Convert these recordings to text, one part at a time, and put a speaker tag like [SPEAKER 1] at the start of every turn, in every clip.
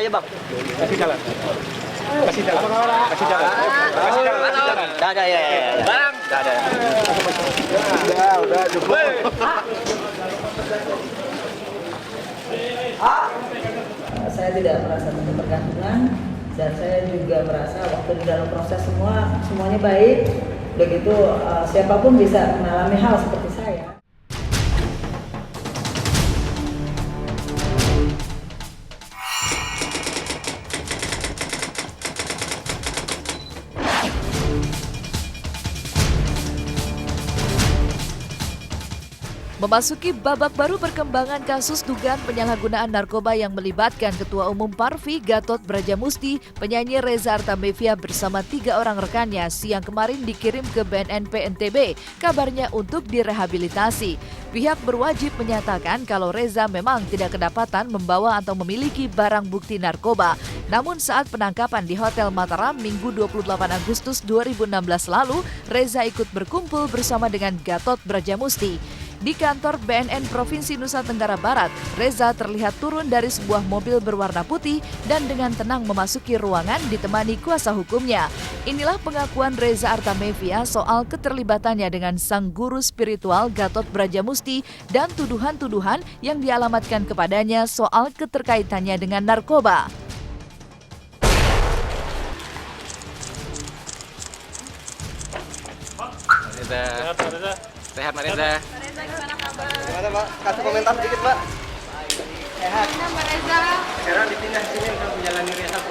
[SPEAKER 1] Ayo bang.
[SPEAKER 2] Kasih jalan. Kasih jalan. Kasih jalan. Kasih jalan.
[SPEAKER 1] Ada ya. Bang. Ada.
[SPEAKER 2] Udah cukup.
[SPEAKER 3] Saya tidak merasa ketergantungan dan saya juga merasa waktu di dalam proses semuanya baik. Begitu siapapun bisa mengalami hal seperti saya.
[SPEAKER 4] Memasuki babak baru perkembangan kasus dugaan penyalahgunaan narkoba yang melibatkan Ketua Umum Parvi Gatot Brajamusti, penyanyi Reza Artamevia bersama 3 orang rekannya siang kemarin dikirim ke BNNP NTB, kabarnya untuk direhabilitasi. Pihak berwajib menyatakan kalau Reza memang tidak kedapatan membawa atau memiliki barang bukti narkoba. Namun saat penangkapan di Hotel Mataram Minggu 28 Agustus 2016 lalu, Reza ikut berkumpul bersama dengan Gatot Brajamusti. Di kantor BNN Provinsi Nusa Tenggara Barat, Reza terlihat turun dari sebuah mobil berwarna putih dan dengan tenang memasuki ruangan ditemani kuasa hukumnya. Inilah pengakuan Reza Artamevia soal keterlibatannya dengan sang guru spiritual Gatot Brajamusti dan tuduhan-tuduhan yang dialamatkan kepadanya soal keterkaitannya dengan narkoba.
[SPEAKER 1] Sehat Mbak Reza.
[SPEAKER 5] Gimana kabar?
[SPEAKER 1] Gimana Mbak? Kasih komentar sedikit Mbak. Sehat.
[SPEAKER 5] Gimana Mbak Reza?
[SPEAKER 1] Sekarang dipindah sini untuk menjalani rehab.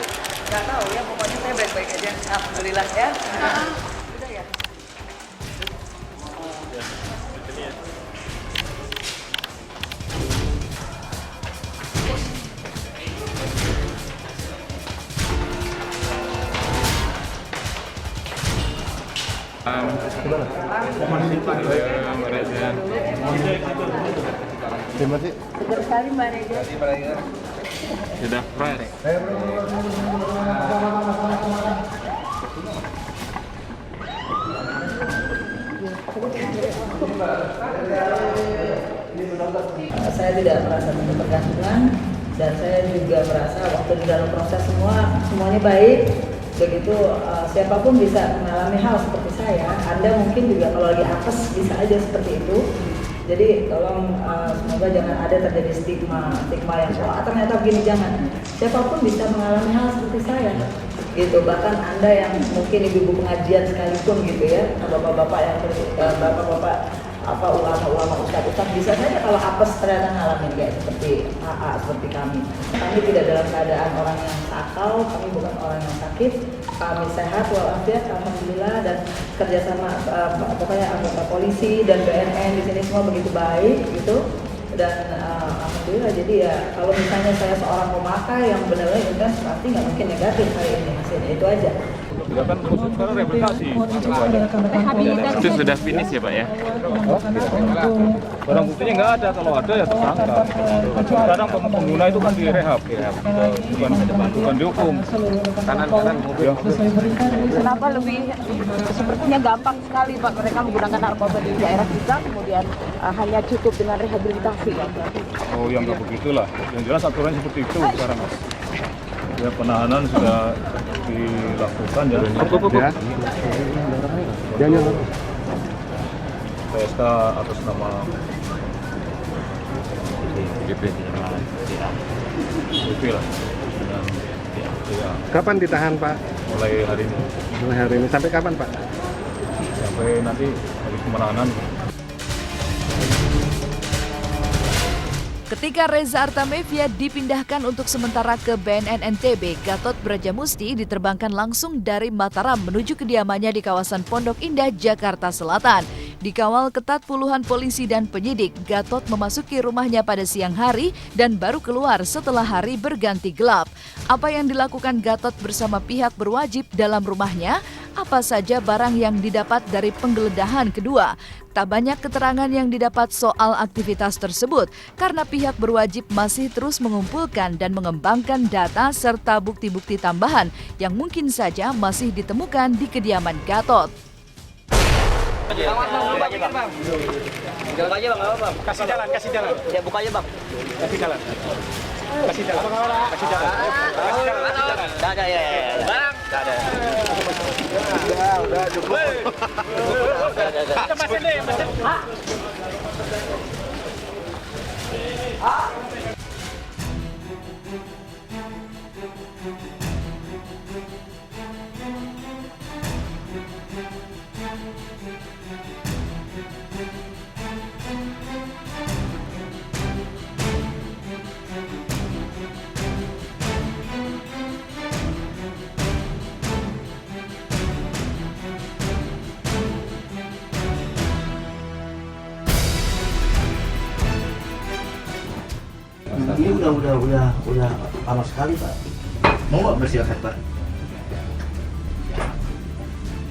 [SPEAKER 1] Nggak tahu ya, pokoknya saya baik-baik aja. Alhamdulillah ya. Udah ya.
[SPEAKER 2] Terima kasih.
[SPEAKER 5] Segar sekali Mbak Reza.
[SPEAKER 2] Sudah fresh.
[SPEAKER 3] Saya tidak merasa ketergantungan dan saya juga merasa waktu di dalam proses semuanya baik. Begitu siapapun bisa mengalami hal seperti saya. Anda mungkin juga kalau lagi apes bisa aja seperti itu. Jadi tolong semoga jangan ada terjadi stigma yang ternyata begini, jangan. Siapapun bisa mengalami hal seperti saya. Gitu, bahkan Anda yang mungkin ibu-ibu pengajian sekalipun gitu ya, bapak-bapak yang ulama-ulama ustadz bisa saja kalau apes ternyata ngalamin kayak seperti AA, seperti kami. Kami tidak dalam keadaan orang yang sakau, kami bukan orang yang sakit, kami sehat walafiat alhamdulillah, dan kerjasama pokoknya anggota polisi dan BNN di sini semua begitu baik gitu. Dan alhamdulillah, jadi ya kalau misalnya saya seorang pemakai yang benar-benar intens pasti nggak mungkin negatif hari ini hasilnya, itu aja.
[SPEAKER 2] Sudah kan khusus sekarang rehabilitasi. Itu sudah finish ya Pak ya? Barang buktinya nggak ada, kalau ada ya tersangka. Sekarang pengguna itu kan direhab, bukan dihukum.
[SPEAKER 1] Kanan mobil.
[SPEAKER 5] Kenapa lebih sepertinya gampang sekali Pak mereka menggunakan narkoba di daerah kita, kemudian hanya cukup dengan rehabilitasi.
[SPEAKER 2] Oh yang nggak begitulah. Yang jelas aturannya seperti itu sekarang Mas. Ya penahanan sudah dilakukan ya. PSK atas nama GP lah. Ya,
[SPEAKER 6] Kapan ditahan Pak?
[SPEAKER 2] mulai hari ini
[SPEAKER 6] Mulai hari ini sampai kapan Pak?
[SPEAKER 2] sampai nanti hari penahanan.
[SPEAKER 4] Ketika Reza Artamevia dipindahkan untuk sementara ke BNN NTB, Gatot Brajamusti diterbangkan langsung dari Mataram menuju kediamannya di kawasan Pondok Indah, Jakarta Selatan. Dikawal ketat puluhan polisi dan penyidik, Gatot memasuki rumahnya pada siang hari dan baru keluar setelah hari berganti gelap. Apa yang dilakukan Gatot bersama pihak berwajib dalam rumahnya? Apa saja barang yang didapat dari penggeledahan kedua? Tak banyak keterangan yang didapat soal aktivitas tersebut karena pihak berwajib masih terus mengumpulkan dan mengembangkan data serta bukti-bukti tambahan yang mungkin saja masih ditemukan di kediaman Gatot.
[SPEAKER 1] Buka aja bang. Buka aja bang, apa bang?
[SPEAKER 2] Kasih jalan.
[SPEAKER 1] Ya buka aja bang.
[SPEAKER 2] Kasih jalan.
[SPEAKER 1] Masih jalan. Ada ya. Barang. Ada. Udah cukup. Ada. Masih deh, masih.
[SPEAKER 7] Ini udah lama sekali Pak. Mau nggak bersilakan Pak?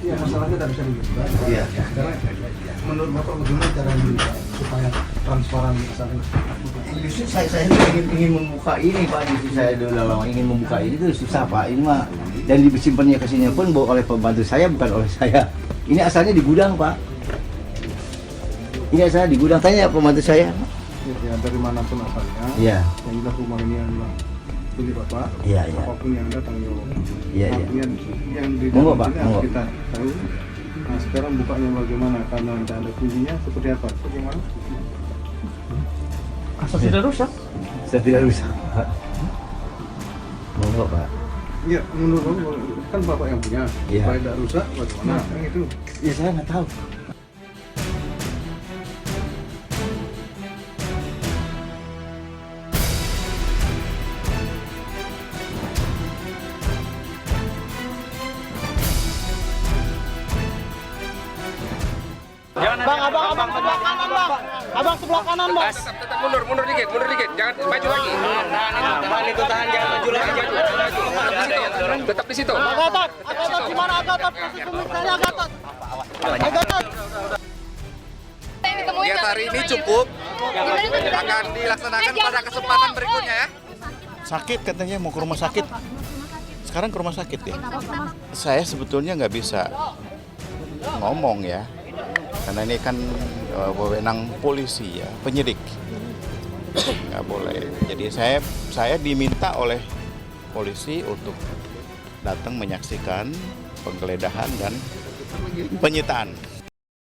[SPEAKER 6] Iya, masalahnya tidak bisa begitu Pak.
[SPEAKER 7] Iya.
[SPEAKER 6] Sekarang menurut Bapak bagaimana cara supaya transparan misalnya?
[SPEAKER 7] Justru saya ingin membuka ini Pak. Justru saya udah lama ingin membuka ini tuh susah Pak. Ini mah dan disimpannya ke sini pun oleh pembantu saya bukan oleh saya. Ini asalnya di gudang Pak. Ini asalnya di gudang. Tanya pembantu saya.
[SPEAKER 6] Ya, dari manapun asalnya.
[SPEAKER 7] Iya.
[SPEAKER 6] Yang jelas rumah ini adalah punya Bapak.
[SPEAKER 7] Iya.
[SPEAKER 6] Apapun yang ada tanggung jawab.
[SPEAKER 7] Iya.
[SPEAKER 6] Artinya yang di
[SPEAKER 7] Monggo,
[SPEAKER 6] dalam
[SPEAKER 7] Pak,
[SPEAKER 6] sini
[SPEAKER 7] monggo.
[SPEAKER 6] harus kita tahu. Nah, sekarang bukanya bagaimana? Karena tidak ada kuncinya seperti apa? Bagaimana?
[SPEAKER 7] Asal tidak rusak. Saya tidak rusak. Monggo Pak.
[SPEAKER 6] Ya, menurut Bapak, kan Bapak yang punya.
[SPEAKER 7] Iya.
[SPEAKER 6] Supaya tidak rusak, bagaimana? Kan itu.
[SPEAKER 7] Ya saya nggak tahu.
[SPEAKER 1] Abang sebelah kanan, Bang. Abang sebelah kanan, Bang.
[SPEAKER 8] Tetap mundur dikit, jangan maju lagi.
[SPEAKER 1] Tahan itu, tahan, jangan maju lagi.
[SPEAKER 8] Tetap di situ.
[SPEAKER 1] Agatot gimana Agatot? Proses pemeriksaannya Agatot. Agatot.
[SPEAKER 8] Kegiatan hari ini cukup. Akan dilaksanakan pada kesempatan berikutnya ya.
[SPEAKER 9] Sakit katanya mau ke rumah sakit. Sekarang ke rumah sakit ya. Saya sebetulnya nggak bisa ngomong ya. Karena ini kan wewenang polisi ya, penyidik. Nggak boleh. Jadi saya diminta oleh polisi untuk datang menyaksikan penggeledahan dan penyitaan.